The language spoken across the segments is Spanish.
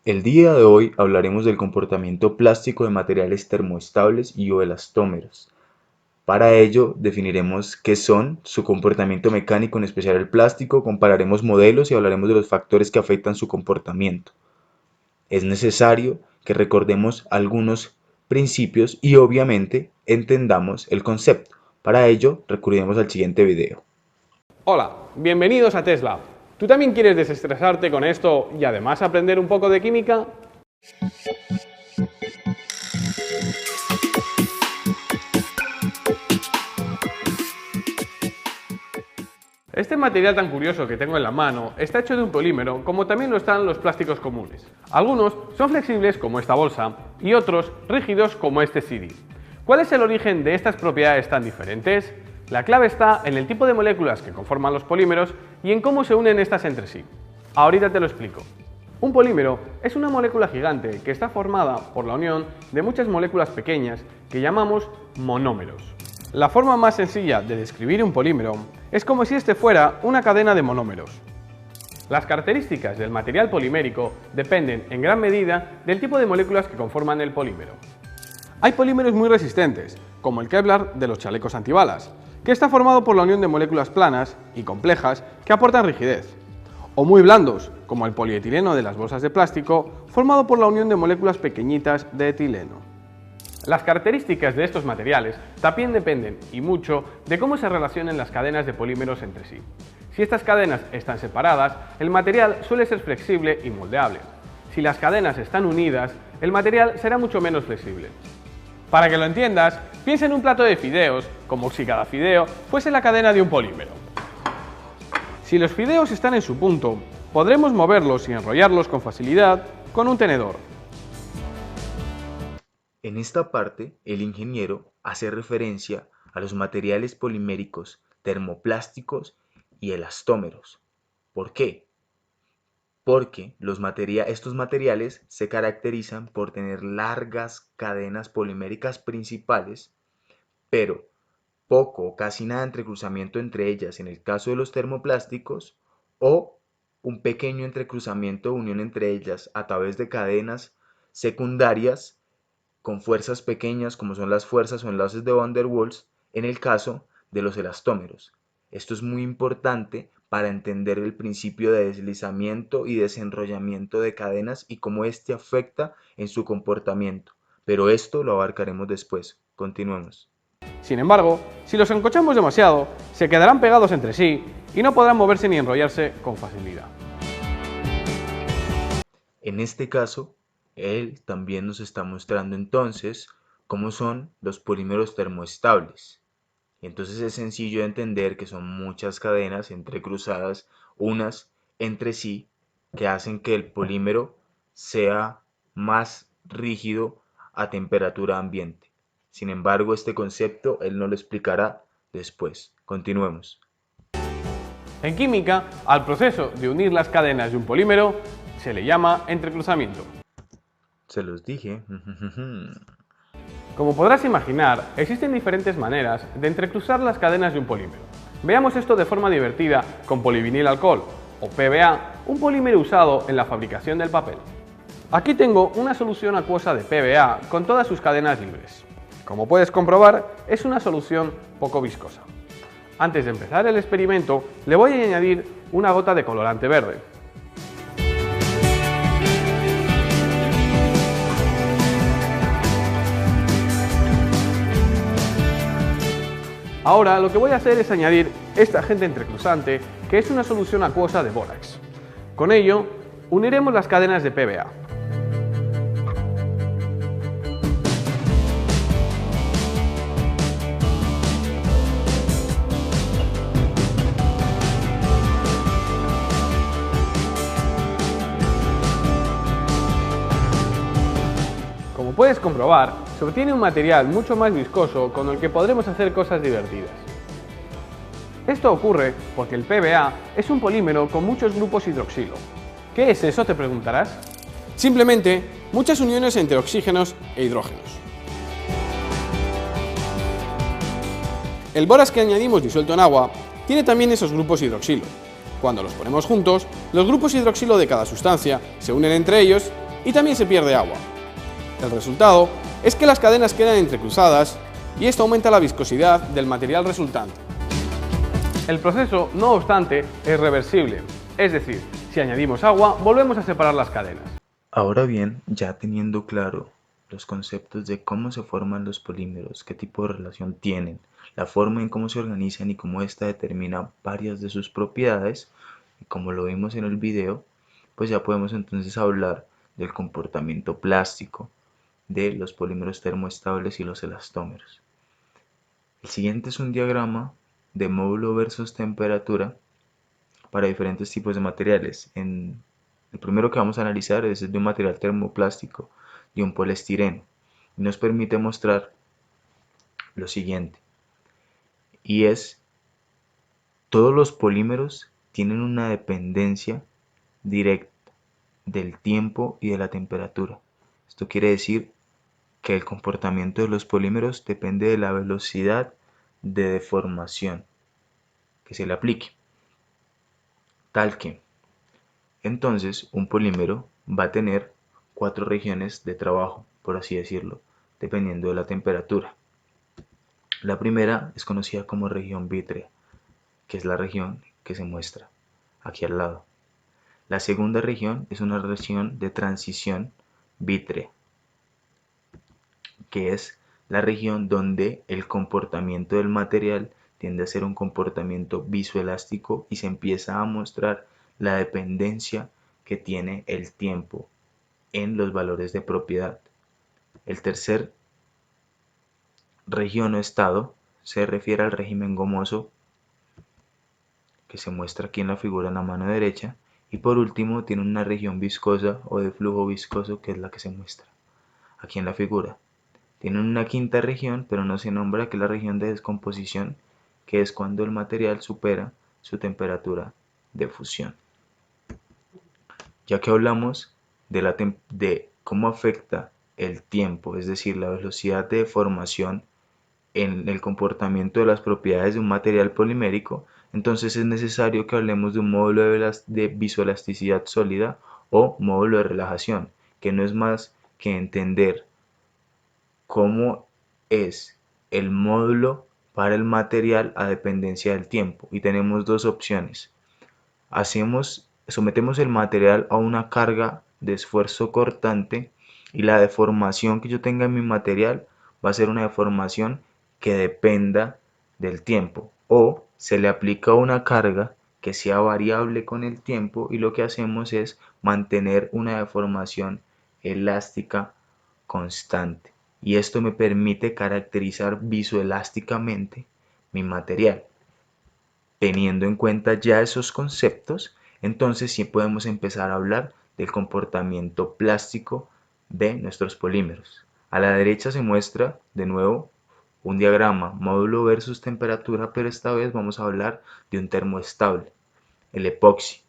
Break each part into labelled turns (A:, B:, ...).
A: El día de hoy hablaremos del comportamiento plástico de materiales termoestables y o elastómeros. Para ello definiremos qué son, su comportamiento mecánico, en especial el plástico, compararemos modelos y hablaremos de los factores que afectan su comportamiento. Es necesario que recordemos algunos principios y obviamente entendamos el concepto. Para ello recurriremos al siguiente video.
B: Hola, bienvenidos a Tesla. ¿Tú también quieres desestresarte con esto y además aprender un poco de química? Este material tan curioso que tengo en la mano está hecho de un polímero, como también lo están los plásticos comunes. Algunos son flexibles como esta bolsa y otros rígidos como este CD. ¿Cuál es el origen de estas propiedades tan diferentes? La clave está en el tipo de moléculas que conforman los polímeros y en cómo se unen estas entre sí. Ahorita te lo explico. Un polímero es una molécula gigante que está formada por la unión de muchas moléculas pequeñas que llamamos monómeros. La forma más sencilla de describir un polímero es como si este fuera una cadena de monómeros. Las características del material polimérico dependen en gran medida del tipo de moléculas que conforman el polímero. Hay polímeros muy resistentes, como el Kevlar de los chalecos antibalas, que está formado por la unión de moléculas planas y complejas que aportan rigidez, o muy blandos, como el polietileno de las bolsas de plástico, formado por la unión de moléculas pequeñitas de etileno. Las características de estos materiales también dependen, y mucho, de cómo se relacionen las cadenas de polímeros entre sí. Si estas cadenas están separadas, el material suele ser flexible y moldeable. Si las cadenas están unidas, el material será mucho menos flexible. Para que lo entiendas, piensa en un plato de fideos, como si cada fideo fuese la cadena de un polímero. Si los fideos están en su punto, podremos moverlos y enrollarlos con facilidad con un tenedor.
A: En esta parte, el ingeniero hace referencia a los materiales poliméricos, termoplásticos y elastómeros. ¿Por qué? Porque estos materiales se caracterizan por tener largas cadenas poliméricas principales, pero poco o casi nada entrecruzamiento entre ellas en el caso de los termoplásticos, o un pequeño entrecruzamiento o unión entre ellas a través de cadenas secundarias con fuerzas pequeñas como son las fuerzas o enlaces de Van der Waals en el caso de los elastómeros. Esto es muy importante para entender el principio de deslizamiento y desenrollamiento de cadenas y cómo éste afecta en su comportamiento, pero esto lo abarcaremos después. Continuemos.
B: Sin embargo, si los encochamos demasiado, se quedarán pegados entre sí y no podrán moverse ni enrollarse con facilidad.
A: En este caso, él también nos está mostrando entonces cómo son los polímeros termoestables. Y entonces es sencillo de entender que son muchas cadenas entrecruzadas unas entre sí que hacen que el polímero sea más rígido a temperatura ambiente. Sin embargo, este concepto él nos lo explicará después. Continuemos.
B: En química, al proceso de unir las cadenas de un polímero se le llama entrecruzamiento.
A: Se los dije.
B: Como podrás imaginar, existen diferentes maneras de entrecruzar las cadenas de un polímero. Veamos esto de forma divertida con polivinil alcohol, o PVA, un polímero usado en la fabricación del papel. Aquí tengo una solución acuosa de PVA con todas sus cadenas libres. Como puedes comprobar, es una solución poco viscosa. Antes de empezar el experimento, le voy a añadir una gota de colorante verde. Ahora lo que voy a hacer es añadir este agente entrecruzante, que es una solución acuosa de bórax. Con ello, uniremos las cadenas de PVA. Como puedes comprobar, se obtiene un material mucho más viscoso con el que podremos hacer cosas divertidas. Esto ocurre porque el PVA es un polímero con muchos grupos hidroxilo. ¿Qué es eso?, te preguntarás. Simplemente, muchas uniones entre oxígenos e hidrógenos. El bórax que añadimos disuelto en agua tiene también esos grupos hidroxilo. Cuando los ponemos juntos, los grupos hidroxilo de cada sustancia se unen entre ellos y también se pierde agua. El resultado es que las cadenas quedan entrecruzadas y esto aumenta la viscosidad del material resultante. El proceso, no obstante, es reversible, es decir, si añadimos agua, volvemos a separar las cadenas.
A: Ahora bien, ya teniendo claro los conceptos de cómo se forman los polímeros, qué tipo de relación tienen, la forma en cómo se organizan y cómo ésta determina varias de sus propiedades, y como lo vimos en el video, pues ya podemos entonces hablar del comportamiento plástico de los polímeros termoestables y los elastómeros. El siguiente es un diagrama de módulo versus temperatura para diferentes tipos de materiales. El primero que vamos a analizar es el de un material termoplástico, de un poliestireno, y nos permite mostrar lo siguiente, y es todos los polímeros tienen una dependencia directa del tiempo y de la temperatura. Esto quiere decir que el comportamiento de los polímeros depende de la velocidad de deformación que se le aplique. Tal que, entonces, un polímero va a tener 4 regiones de trabajo, por así decirlo, dependiendo de la temperatura. La primera es conocida como región vítrea, que es la región que se muestra aquí al lado. La segunda región es una región de transición vítrea, que es la región donde el comportamiento del material tiende a ser un comportamiento visoelástico y se empieza a mostrar la dependencia que tiene el tiempo en los valores de propiedad. El tercer región o estado se refiere al régimen gomoso que se muestra aquí en la figura en la mano derecha, y por último tiene una región viscosa o de flujo viscoso, que es la que se muestra aquí en la figura. Tienen una quinta región, pero no se nombra, que es la región de descomposición, que es cuando el material supera su temperatura de fusión. Ya que hablamos de cómo afecta el tiempo, es decir, la velocidad de deformación en el comportamiento de las propiedades de un material polimérico, entonces es necesario que hablemos de un módulo de visoelasticidad sólida o módulo de relajación, que no es más que entender cómo es el módulo para el material a dependencia del tiempo. Y tenemos dos opciones. Sometemos el material a una carga de esfuerzo cortante y la deformación que yo tenga en mi material va a ser una deformación que dependa del tiempo, o se le aplica una carga que sea variable con el tiempo y lo que hacemos es mantener una deformación elástica constante, y esto me permite caracterizar visoelásticamente mi material. Teniendo en cuenta ya esos conceptos, entonces sí podemos empezar a hablar del comportamiento plástico de nuestros polímeros. A la derecha se muestra de nuevo un diagrama módulo versus temperatura, pero esta vez vamos a hablar de un termoestable, el epoxi.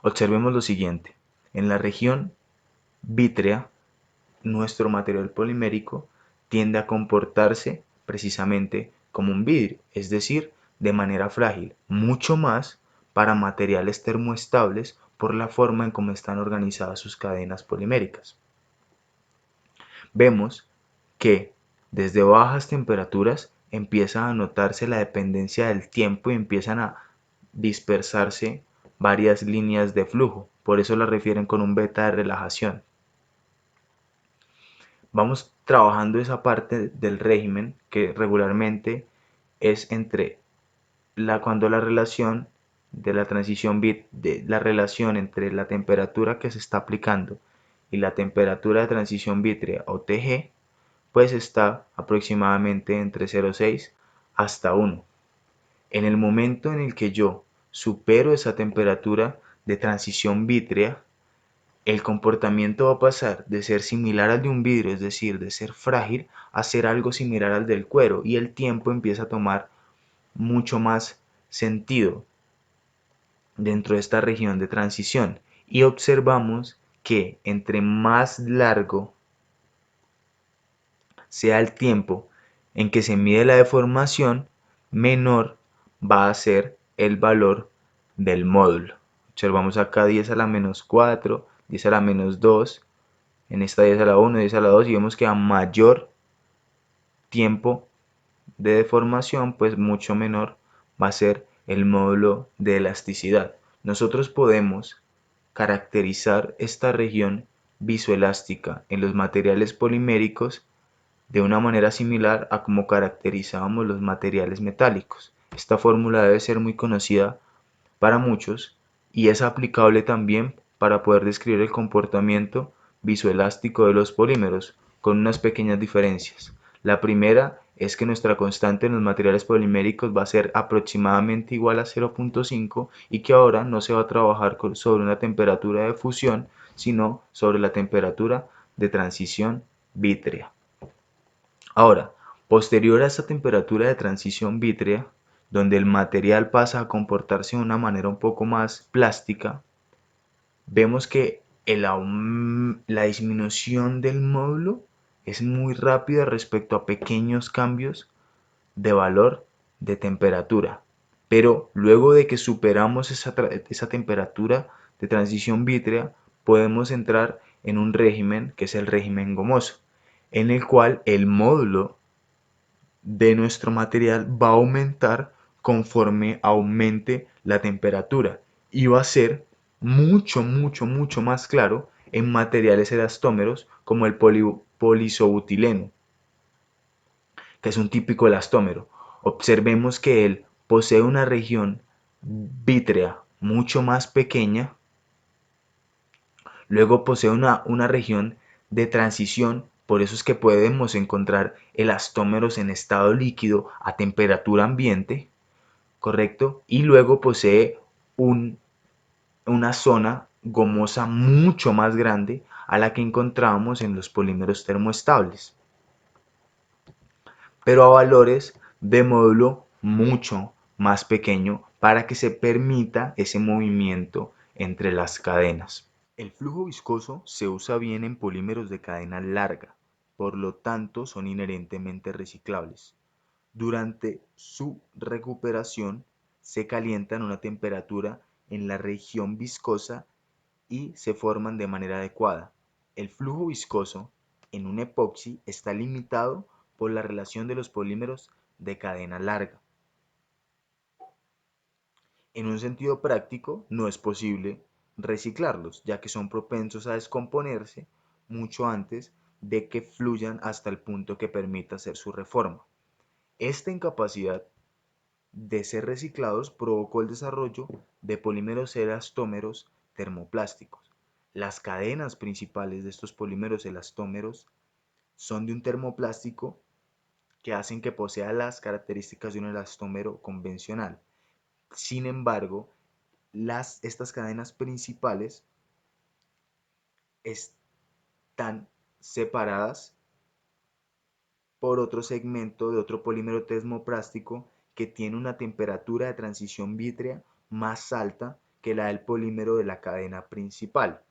A: Observemos lo siguiente. En la región vítrea, nuestro material polimérico tiende a comportarse precisamente como un vidrio, es decir, de manera frágil, mucho más para materiales termoestables por la forma en cómo están organizadas sus cadenas poliméricas. Vemos que desde bajas temperaturas empieza a notarse la dependencia del tiempo y empiezan a dispersarse varias líneas de flujo, por eso la refieren con un beta de relajación. Vamos trabajando esa parte del régimen que regularmente es cuando la relación de la transición de la relación entre la temperatura que se está aplicando y la temperatura de transición vítrea o TG, pues está aproximadamente entre 0,6 hasta 1. En el momento en el que yo supero esa temperatura de transición vítrea, el comportamiento va a pasar de ser similar al de un vidrio, es decir, de ser frágil, a ser algo similar al del cuero, y el tiempo empieza a tomar mucho más sentido dentro de esta región de transición. Y observamos que entre más largo sea el tiempo en que se mide la deformación, menor va a ser el valor del módulo. Observamos acá 10 a la menos 4, 10 a la menos 2, en esta 10 a la 1, 10 a la 2, y vemos que a mayor tiempo de deformación, pues mucho menor va a ser el módulo de elasticidad. Nosotros podemos caracterizar esta región visoelástica en los materiales poliméricos de una manera similar a como caracterizábamos los materiales metálicos. Esta fórmula debe ser muy conocida para muchos y es aplicable también para poder describir el comportamiento visoelástico de los polímeros, con unas pequeñas diferencias. La primera es que nuestra constante en los materiales poliméricos va a ser aproximadamente igual a 0.5 y que ahora no se va a trabajar sobre una temperatura de fusión, sino sobre la temperatura de transición vítrea. Ahora, posterior a esta temperatura de transición vítrea, donde el material pasa a comportarse de una manera un poco más plástica, vemos que la disminución del módulo es muy rápida respecto a pequeños cambios de valor de temperatura. Pero luego de que superamos esa temperatura de transición vítrea, podemos entrar en un régimen que es el régimen gomoso, en el cual el módulo de nuestro material va a aumentar conforme aumente la temperatura y va a ser mucho más claro en materiales elastómeros como el poliisobutileno, que es un típico elastómero. Observemos que él posee una región vítrea mucho más pequeña, luego posee una región de transición, por eso es que podemos encontrar elastómeros en estado líquido a temperatura ambiente, ¿correcto? Y luego posee una zona gomosa mucho más grande a la que encontramos en los polímeros termoestables, pero a valores de módulo mucho más pequeño para que se permita ese movimiento entre las cadenas. El flujo viscoso se usa bien en polímeros de cadena larga, por lo tanto son inherentemente reciclables. Durante su recuperación se calientan a una temperatura en la región viscosa y se forman de manera adecuada. El flujo viscoso en un epoxi está limitado por la relación de los polímeros de cadena larga. En un sentido práctico, no es posible reciclarlos, ya que son propensos a descomponerse mucho antes de que fluyan hasta el punto que permita hacer su reforma. Esta incapacidad de ser reciclados provocó el desarrollo de polímeros elastómeros termoplásticos. Las cadenas principales de estos polímeros elastómeros son de un termoplástico que hacen que posea las características de un elastómero convencional. Sin embargo, estas cadenas principales están separadas por otro segmento de otro polímero termoplástico que tiene una temperatura de transición vítrea más alta que la del polímero de la cadena principal.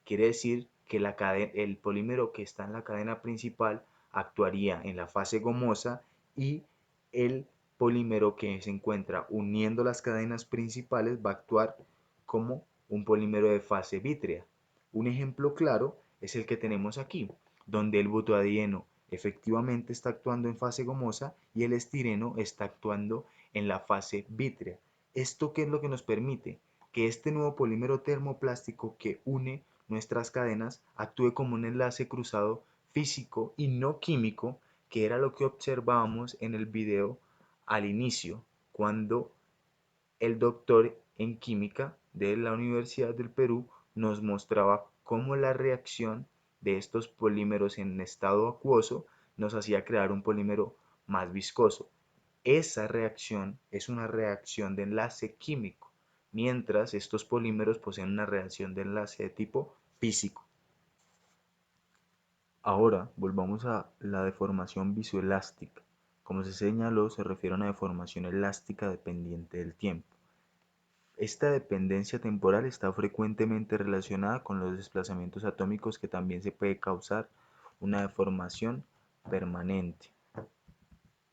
A: Quiere decir que el polímero que está en la cadena principal actuaría en la fase gomosa y el polímero que se encuentra uniendo las cadenas principales va a actuar como un polímero de fase vítrea. Un ejemplo claro es el que tenemos aquí, donde el butadieno efectivamente está actuando en fase gomosa y el estireno está actuando en la fase vítrea. ¿Esto qué es lo que nos permite? Que este nuevo polímero termoplástico que une nuestras cadenas actúe como un enlace cruzado físico y no químico, que era lo que observábamos en el video al inicio, cuando el doctor en química de la Universidad del Perú nos mostraba cómo la reacción de estos polímeros en estado acuoso nos hacía crear un polímero más viscoso. Esa reacción es una reacción de enlace químico, mientras estos polímeros poseen una reacción de enlace de tipo físico. Ahora volvamos a la deformación visoelástica. Como se señaló, se refiere a una deformación elástica dependiente del tiempo. Esta dependencia temporal está frecuentemente relacionada con los desplazamientos atómicos, que también se puede causar una deformación permanente.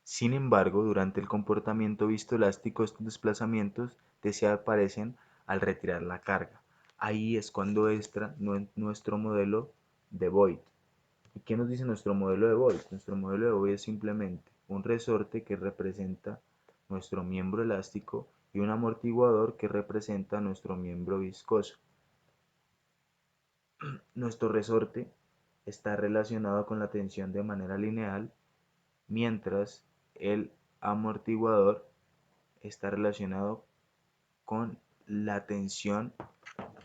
A: Sin embargo, durante el comportamiento vistoelástico, estos desplazamientos desaparecen al retirar la carga. Ahí es cuando entra nuestro modelo de Voigt. ¿Y qué nos dice nuestro modelo de Voigt? Nuestro modelo de Voigt es simplemente un resorte que representa nuestro miembro elástico y un amortiguador que representa nuestro miembro viscoso. Nuestro resorte está relacionado con la tensión de manera lineal, mientras el amortiguador está relacionado con la tensión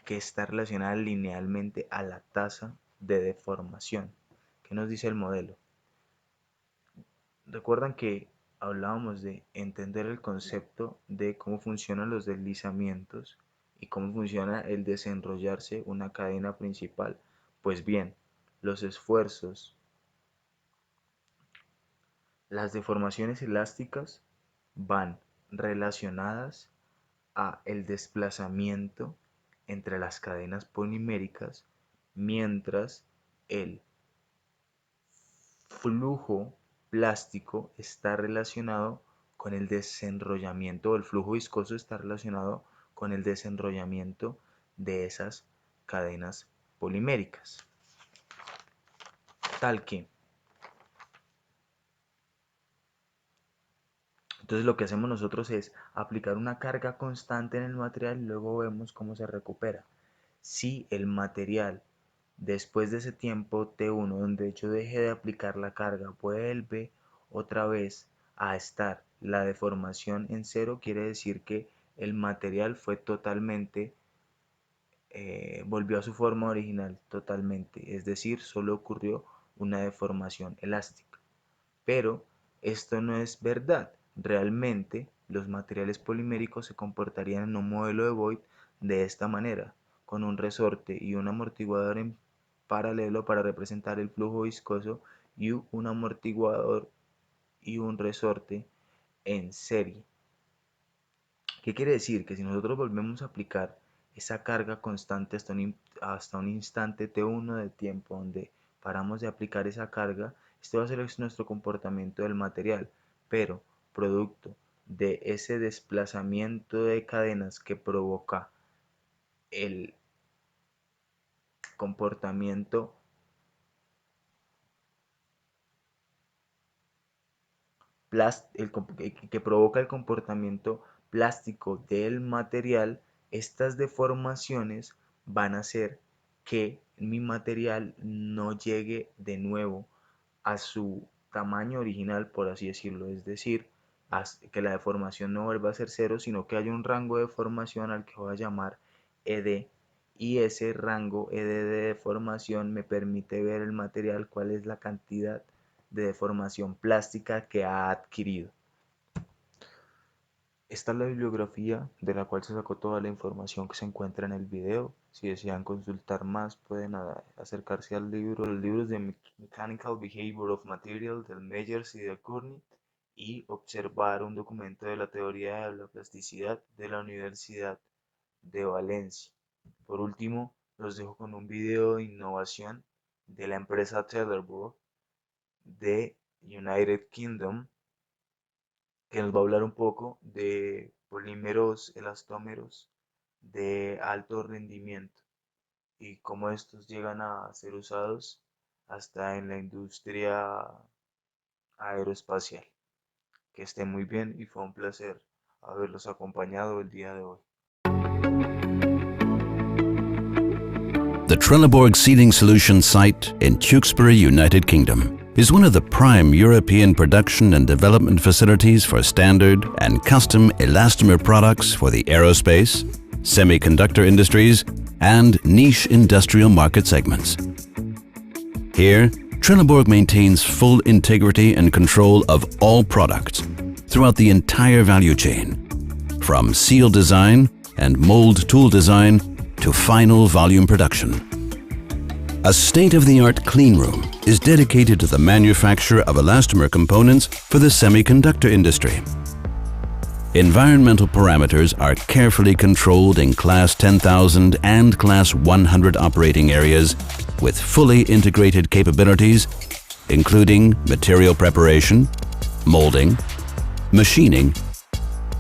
A: que está relacionada linealmente a la tasa de deformación. ¿Qué nos dice el modelo? Recuerdan que hablábamos de entender el concepto de cómo funcionan los deslizamientos y cómo funciona el desenrollarse una cadena principal. Pues bien, los esfuerzos, las deformaciones elásticas van relacionadas a el desplazamiento entre las cadenas poliméricas, mientras el flujo plástico está relacionado con el desenrollamiento, o el flujo viscoso está relacionado con el desenrollamiento de esas cadenas poliméricas. Tal que entonces lo que hacemos nosotros es aplicar una carga constante en el material y luego vemos cómo se recupera. Si el material después de ese tiempo T1 donde yo dejé de aplicar la carga vuelve otra vez a estar la deformación en cero, quiere decir que el material fue totalmente, volvió a su forma original totalmente, es decir, solo ocurrió una deformación elástica. Pero esto no es verdad. Realmente los materiales poliméricos se comportarían en un modelo de Voigt de esta manera, con un resorte y un amortiguador en paralelo para representar el flujo viscoso y un amortiguador y un resorte en serie. ¿Qué quiere decir? Que si nosotros volvemos a aplicar esa carga constante hasta un instante T1 de tiempo donde paramos de aplicar esa carga, este va a ser nuestro comportamiento del material, pero producto de ese desplazamiento de cadenas que provoca el comportamiento que provoca el comportamiento plástico del material, estas deformaciones van a hacer que mi material no llegue de nuevo a su tamaño original, por así decirlo, es decir, que la deformación no vuelva a ser cero, sino que haya un rango de deformación al que voy a llamar ED, y ese rango ED de deformación me permite ver el material, cuál es la cantidad de deformación plástica que ha adquirido. Esta es la bibliografía de la cual se sacó toda la información que se encuentra en el video. Si desean consultar más, pueden acercarse al libro, los libros de Mechanical Behavior of Material del Meyers y de Cournit, y observar un documento de la teoría de la plasticidad de la Universidad de Valencia. Por último, los dejo con un video de innovación de la empresa Tetherball de United Kingdom, que nos va a hablar un poco de polímeros elastómeros de alto rendimiento y cómo estos llegan a ser usados hasta en la industria aeroespacial. Que estén muy bien y fue un placer haberlos acompañado el día de hoy.
C: The Trelleborg Sealing Solutions site in Tewkesbury, United Kingdom, is one of the prime European production and development facilities for standard and custom elastomer products for the aerospace, semiconductor industries, and niche industrial market segments. Here, Trelleborg maintains full integrity and control of all products throughout the entire value chain, from seal design and mold tool design to final volume production. A state-of-the-art clean room is dedicated to the manufacture of elastomer components for the semiconductor industry. Environmental parameters are carefully controlled in Class 10,000 and Class 100 operating areas with fully integrated capabilities, including material preparation, molding, machining,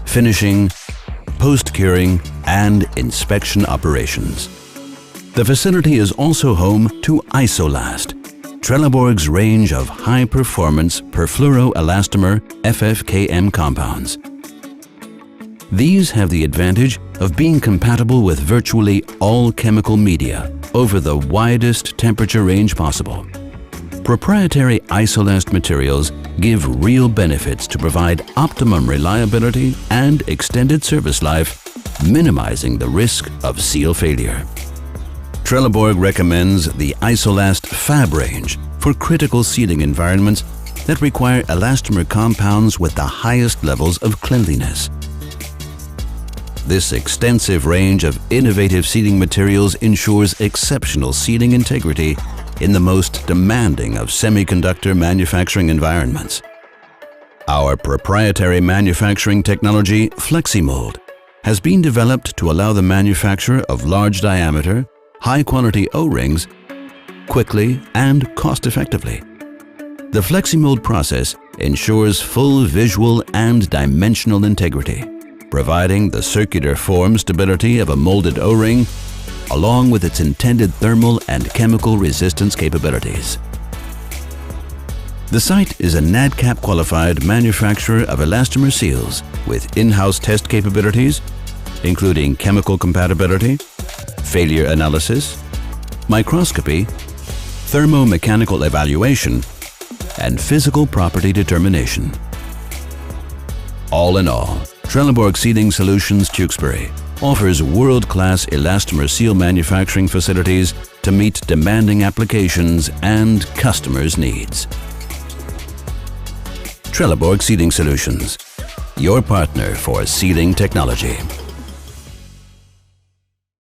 C: finishing, post-curing, and inspection operations. The facility is also home to Isolast, Trelleborg's range of high-performance perfluoroelastomer FFKM compounds. These have the advantage of being compatible with virtually all chemical media over the widest temperature range possible. Proprietary Isolast materials give real benefits to provide optimum reliability and extended service life, minimizing the risk of seal failure. Trelleborg recommends the Isolast Fab range for critical sealing environments that require elastomer compounds with the highest levels of cleanliness. This extensive range of innovative sealing materials ensures exceptional sealing integrity in the most demanding of semiconductor manufacturing environments. Our proprietary manufacturing technology, FlexiMold, has been developed to allow the manufacture of large diameter, high-quality O-rings quickly and cost-effectively. The FlexiMold process ensures full visual and dimensional integrity, providing the circular form stability of a molded O-ring along with its intended thermal and chemical resistance capabilities. The site is a NADCAP qualified manufacturer of elastomer seals with in-house test capabilities, including chemical compatibility, failure analysis, microscopy, thermomechanical evaluation, and physical property determination. All in all, Trelleborg Sealing Solutions Tewkesbury offers world-class elastomer seal manufacturing facilities to meet demanding applications and customers' needs. Trelleborg Sealing Solutions, your partner for sealing technology.